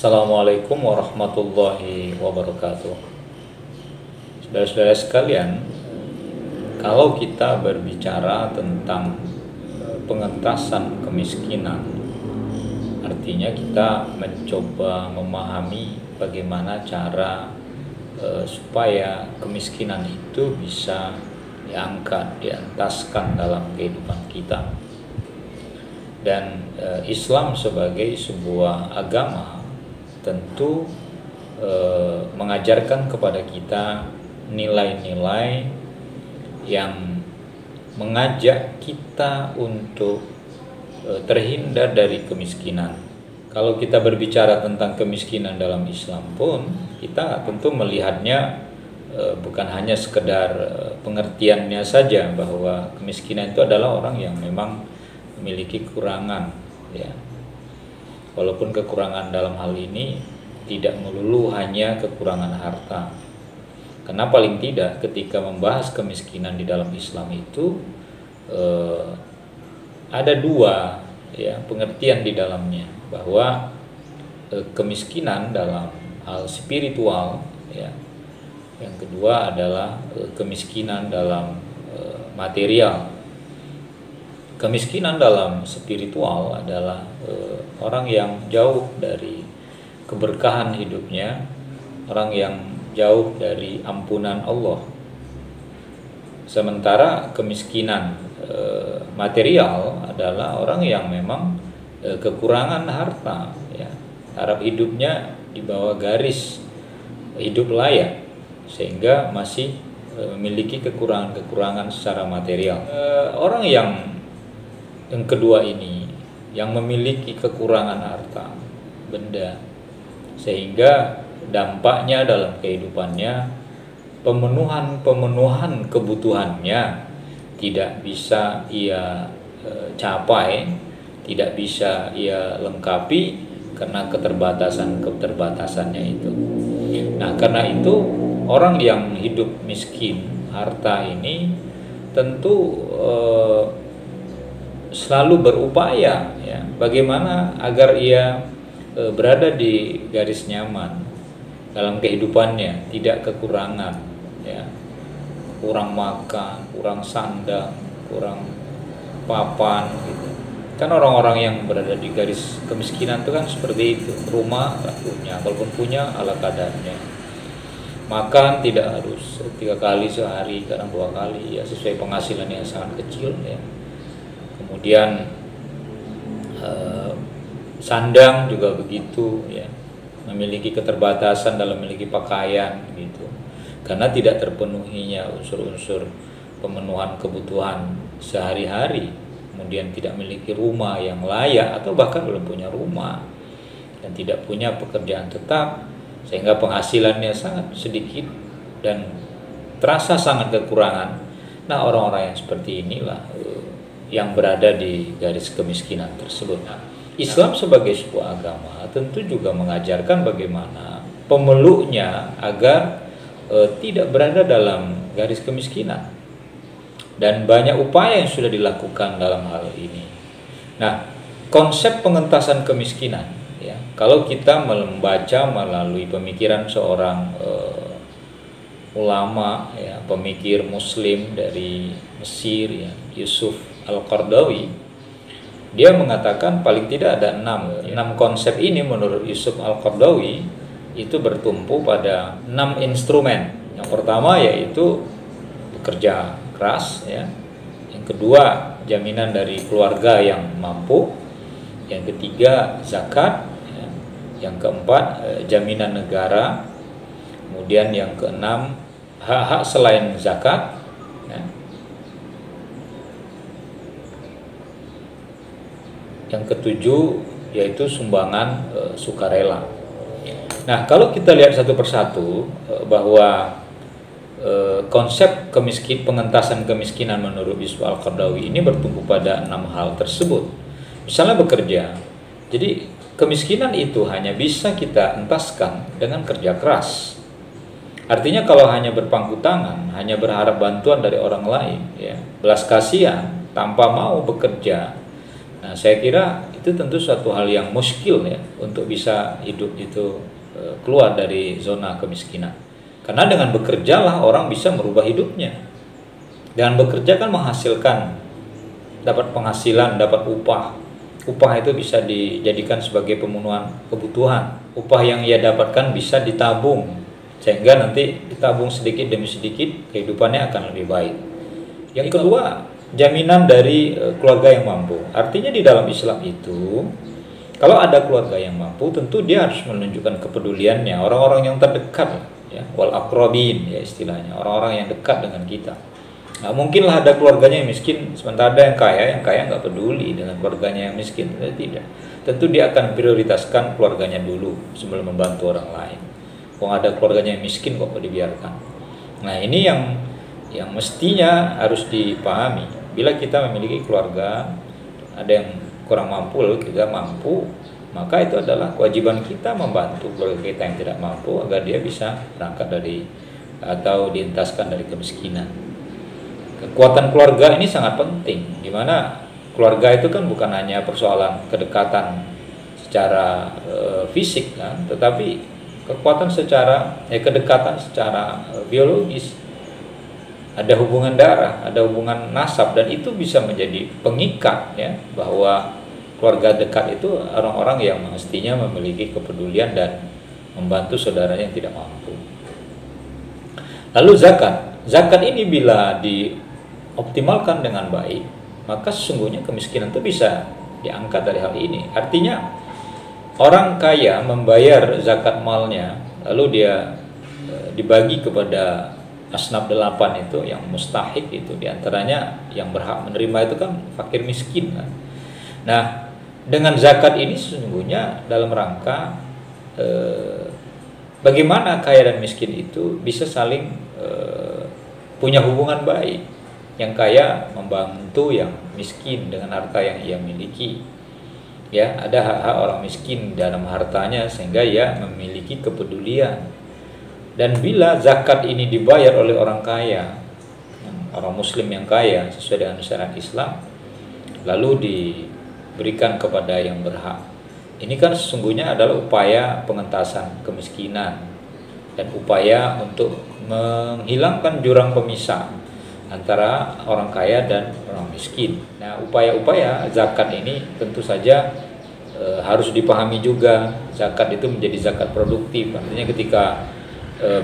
Assalamualaikum warahmatullahi wabarakatuh. Saudara-saudara sekalian, kalau kita berbicara tentang pengentasan kemiskinan, artinya kita mencoba memahami bagaimana cara supaya kemiskinan itu bisa diangkat, dientaskan dalam kehidupan kita. Dan Islam sebagai sebuah agama tentu mengajarkan kepada kita nilai-nilai yang mengajak kita untuk terhindar dari kemiskinan. Kalau kita berbicara tentang kemiskinan dalam Islam pun, kita tentu melihatnya bukan hanya sekedar pengertiannya saja bahwa kemiskinan itu adalah orang yang memang memiliki kekurangan, ya. Walaupun kekurangan dalam hal ini tidak melulu hanya kekurangan harta. Karena paling tidak ketika membahas kemiskinan di dalam Islam itu ada dua, ya, pengertian di dalamnya, bahwa kemiskinan dalam hal spiritual, ya. Yang kedua adalah kemiskinan dalam material. Kemiskinan dalam spiritual adalah orang yang jauh dari keberkahan hidupnya, orang yang jauh dari ampunan Allah. Sementara kemiskinan material adalah orang yang memang kekurangan harta, ya, taraf hidupnya di bawah garis hidup layak, sehingga masih memiliki kekurangan-kekurangan secara material. Orang yang kedua ini, yang memiliki kekurangan harta benda, sehingga dampaknya dalam kehidupannya pemenuhan kebutuhannya tidak bisa ia capai, tidak bisa ia lengkapi karena keterbatasannya itu. Nah, karena itu orang yang hidup miskin harta ini tentu selalu berupaya, ya, bagaimana agar ia berada di garis nyaman dalam kehidupannya, tidak kekurangan, ya, kurang makan, kurang sandang, kurang papan, gitu. Kan orang-orang yang berada di garis kemiskinan itu kan seperti itu, rumah tak punya, walaupun punya ala kadarnya, makan tidak harus 3 kali sehari, kadang 2 kali, ya, sesuai penghasilan yang sangat kecil, ya. Kemudian sandang juga begitu, ya, memiliki keterbatasan dalam memiliki pakaian, gitu, karena tidak terpenuhinya unsur-unsur pemenuhan kebutuhan sehari-hari. Kemudian tidak memiliki rumah yang layak atau bahkan belum punya rumah dan tidak punya pekerjaan tetap, sehingga penghasilannya sangat sedikit dan terasa sangat kekurangan. Nah, orang-orang yang seperti inilah yang berada di garis kemiskinan tersebut. Islam sebagai sebuah agama tentu juga mengajarkan bagaimana pemeluknya agar tidak berada dalam garis kemiskinan, dan banyak upaya yang sudah dilakukan dalam hal ini. Nah, konsep pengentasan kemiskinan, ya, kalau kita membaca melalui pemikiran seorang ulama, ya, pemikir Muslim dari Mesir, ya, Yusuf Al-Qaradawi, dia mengatakan paling tidak ada 6 konsep ini. Menurut Yusuf Al-Qaradawi itu bertumpu pada 6 instrumen. Yang pertama yaitu bekerja keras, ya. Yang kedua, jaminan dari keluarga yang mampu. Yang ketiga, zakat, ya. Yang keempat, jaminan negara. Kemudian yang keenam, hak-hak selain zakat, ya. Yang ketujuh yaitu sumbangan sukarela. Nah, kalau kita lihat satu persatu bahwa konsep pengentasan kemiskinan menurut Yusuf Al-Qaradawi ini bertumpu pada 6 hal tersebut. Misalnya bekerja. Jadi kemiskinan itu hanya bisa kita entaskan dengan kerja keras. Artinya kalau hanya berpangku tangan, hanya berharap bantuan dari orang lain, ya, belas kasihan tanpa mau bekerja, nah, saya kira itu tentu suatu hal yang muskil ya untuk bisa hidup itu keluar dari zona kemiskinan. Karena dengan bekerja lah orang bisa merubah hidupnya. Dengan bekerja kan menghasilkan, dapat penghasilan, dapat upah. Upah itu bisa dijadikan sebagai pemenuhan kebutuhan. Upah yang ia dapatkan bisa ditabung, sehingga nanti ditabung sedikit demi sedikit kehidupannya akan lebih baik. Yang kedua, jaminan dari keluarga yang mampu. Artinya di dalam Islam itu, kalau ada keluarga yang mampu, tentu dia harus menunjukkan kepeduliannya, orang-orang yang terdekat, ya, wal aqrabin ya istilahnya, orang-orang yang dekat dengan kita. Nah, mungkinlah ada keluarganya yang miskin, sementara ada yang kaya nggak peduli dengan keluarganya yang miskin. Tidak, tentu dia akan prioritaskan keluarganya dulu sebelum membantu orang lain. Kalau ada keluarganya yang miskin kok dibiarkan. Nah, ini yang mestinya harus dipahami. Bila kita memiliki keluarga, ada yang kurang mampu lalu kita mampu, maka itu adalah kewajiban kita membantu keluarga kita yang tidak mampu agar dia bisa berangkat dari atau dientaskan dari kemiskinan. Kekuatan keluarga ini sangat penting, di mana keluarga itu kan bukan hanya persoalan kedekatan secara fisik kan, tetapi kekuatan secara kedekatan secara biologis. Ada hubungan darah, ada hubungan nasab, dan itu bisa menjadi pengikat ya, bahwa keluarga dekat itu orang-orang yang mestinya memiliki kepedulian dan membantu saudaranya yang tidak mampu. Lalu zakat ini bila dioptimalkan dengan baik, maka sesungguhnya kemiskinan itu bisa diangkat dari hal ini. Artinya orang kaya membayar zakat malnya, lalu dia dibagi kepada asnaf 8 itu yang mustahik, itu diantaranya yang berhak menerima itu kan fakir miskin kan. Nah, dengan zakat ini sesungguhnya dalam rangka bagaimana kaya dan miskin itu bisa saling punya hubungan baik. Yang kaya membantu yang miskin dengan harta yang ia miliki. Ya, ada hak-hak orang miskin dalam hartanya sehingga ia memiliki kepedulian. Dan bila zakat ini dibayar oleh orang kaya, orang muslim yang kaya sesuai dengan syariat Islam, lalu diberikan kepada yang berhak, ini kan sesungguhnya adalah upaya pengentasan kemiskinan dan upaya untuk menghilangkan jurang pemisah antara orang kaya dan orang miskin. Nah, upaya-upaya zakat ini tentu saja harus dipahami juga. Zakat itu menjadi zakat produktif, artinya ketika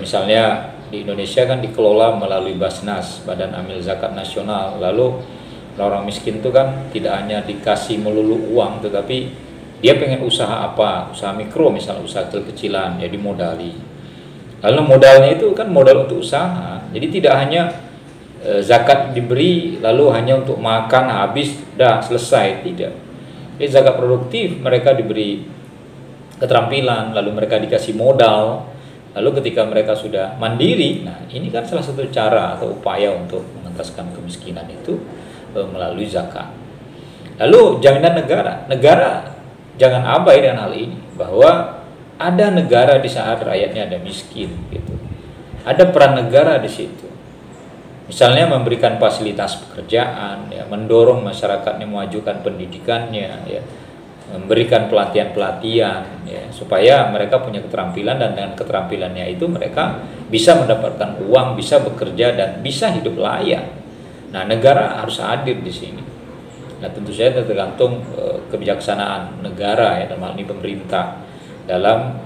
misalnya di Indonesia kan dikelola melalui Basnas, Badan Amil Zakat Nasional. Lalu orang miskin itu kan tidak hanya dikasih melulu uang, tetapi dia pengen usaha apa, usaha mikro misalnya, usaha kecil-kecilan, ya dimodali. Lalu modalnya itu kan modal untuk usaha, jadi tidak hanya zakat diberi lalu hanya untuk makan habis, dah selesai, tidak. Jadi zakat produktif, mereka diberi keterampilan, lalu mereka dikasih modal. Lalu ketika mereka sudah mandiri, nah ini kan salah satu cara atau upaya untuk mengentaskan kemiskinan itu melalui zakat. Lalu jaminan negara jangan abai dengan hal ini, bahwa ada negara di saat rakyatnya ada miskin gitu. Ada peran negara di situ. Misalnya memberikan fasilitas pekerjaan, ya, mendorong masyarakatnya memajukan pendidikannya, ya, memberikan pelatihan-pelatihan ya, supaya mereka punya keterampilan, dan dengan keterampilannya itu mereka bisa mendapatkan uang, bisa bekerja dan bisa hidup layak. Nah, negara harus hadir di sini. Nah, tentu saja tergantung kebijaksanaan negara ya, dalam hal ini pemerintah, dalam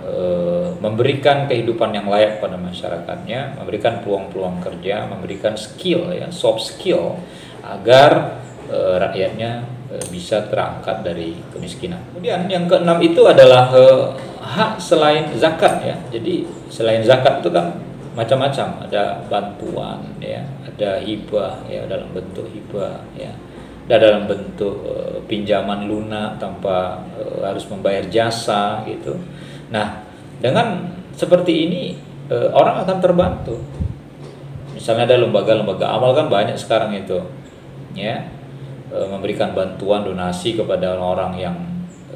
memberikan kehidupan yang layak pada masyarakatnya, memberikan peluang-peluang kerja, memberikan skill ya, soft skill agar rakyatnya bisa terangkat dari kemiskinan. Kemudian yang keenam itu adalah hak selain zakat ya. Jadi selain zakat itu kan macam-macam, ada bantuan ya, ada hibah ya, dalam bentuk hibah ya, ada dalam bentuk pinjaman lunak tanpa harus membayar jasa gitu. Nah, dengan seperti ini orang akan terbantu. Misalnya ada lembaga-lembaga amal kan banyak sekarang itu ya, memberikan bantuan donasi kepada orang-orang yang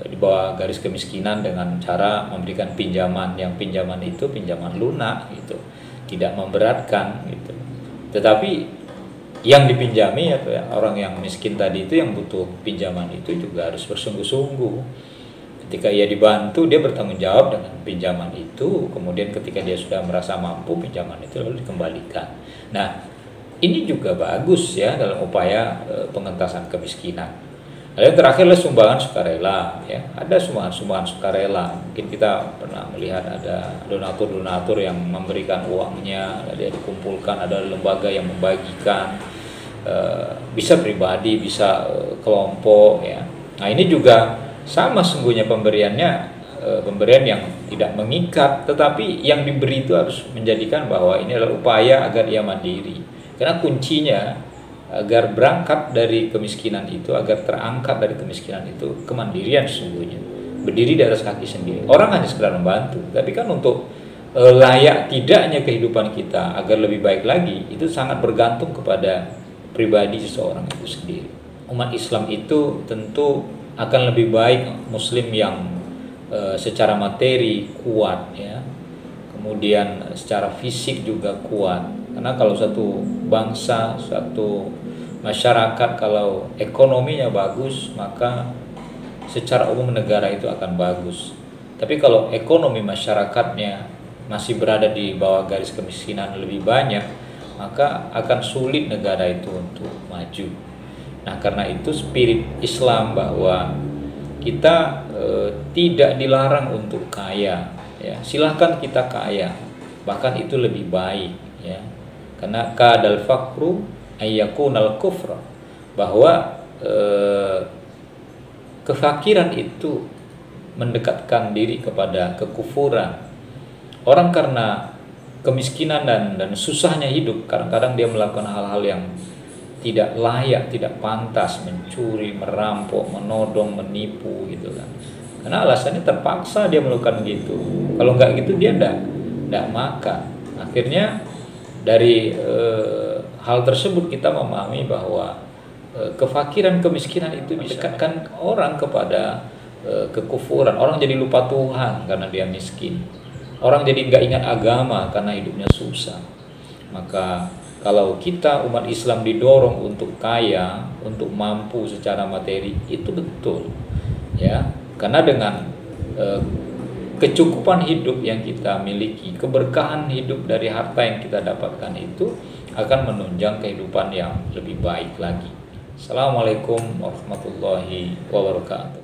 di bawah garis kemiskinan dengan cara memberikan pinjaman, yang pinjaman itu pinjaman lunak gitu, tidak memberatkan gitu. Tetapi yang dipinjami atau ya, orang yang miskin tadi itu yang butuh pinjaman itu juga harus bersungguh-sungguh. Ketika ia dibantu, dia bertanggung jawab dengan pinjaman itu. Kemudian ketika dia sudah merasa mampu, pinjaman itu lalu dikembalikan. Nah, ini juga bagus ya dalam upaya pengentasan kemiskinan. Lalu yang terakhir adalah sumbangan sukarela. Ya, ada sumbangan sukarela. Mungkin kita pernah melihat ada donatur-donatur yang memberikan uangnya, dia dikumpulkan, ada lembaga yang membagikan, bisa pribadi, bisa kelompok. Ya. Nah ini juga sama sesungguhnya pemberiannya, pemberian yang tidak mengikat, tetapi yang diberi itu harus menjadikan bahwa ini adalah upaya agar ia mandiri. Karena kuncinya agar berangkat dari kemiskinan itu, agar terangkat dari kemiskinan itu, kemandirian sesungguhnya. Berdiri di atas kaki sendiri. Orang hanya sekedar membantu, tapi kan untuk layak tidaknya kehidupan kita agar lebih baik lagi, itu sangat bergantung kepada pribadi seseorang itu sendiri. Umat Islam itu tentu akan lebih baik muslim yang secara materi kuat ya. Kemudian secara fisik juga kuat. Karena kalau satu bangsa, satu masyarakat kalau ekonominya bagus, maka secara umum negara itu akan bagus. Tapi kalau ekonomi masyarakatnya masih berada di bawah garis kemiskinan lebih banyak, maka akan sulit negara itu untuk maju. Nah, karena itu spirit Islam bahwa kita tidak dilarang untuk kaya, ya. Silahkan kita kaya, bahkan itu lebih baik, ya. Karena kadal fakru ayyakunal kufra, bahwa kefakiran itu mendekatkan diri kepada kekufuran. Orang karena kemiskinan dan susahnya hidup, kadang-kadang dia melakukan hal-hal yang tidak layak, tidak pantas, mencuri, merampok, menodong, menipu gitu kan. Karena alasannya terpaksa dia melakukan gitu. Kalau nggak gitu dia nggak makan. Akhirnya dari hal tersebut kita memahami bahwa kefakiran, kemiskinan itu bisa mendekatkan orang kepada kekufuran. Orang jadi lupa Tuhan karena dia miskin. Orang jadi nggak ingat agama karena hidupnya susah. Maka kalau kita umat Islam didorong untuk kaya, untuk mampu secara materi, itu betul, ya. Karena dengan kecukupan hidup yang kita miliki, keberkahan hidup dari harta yang kita dapatkan itu akan menunjang kehidupan yang lebih baik lagi. Assalamualaikum warahmatullahi wabarakatuh.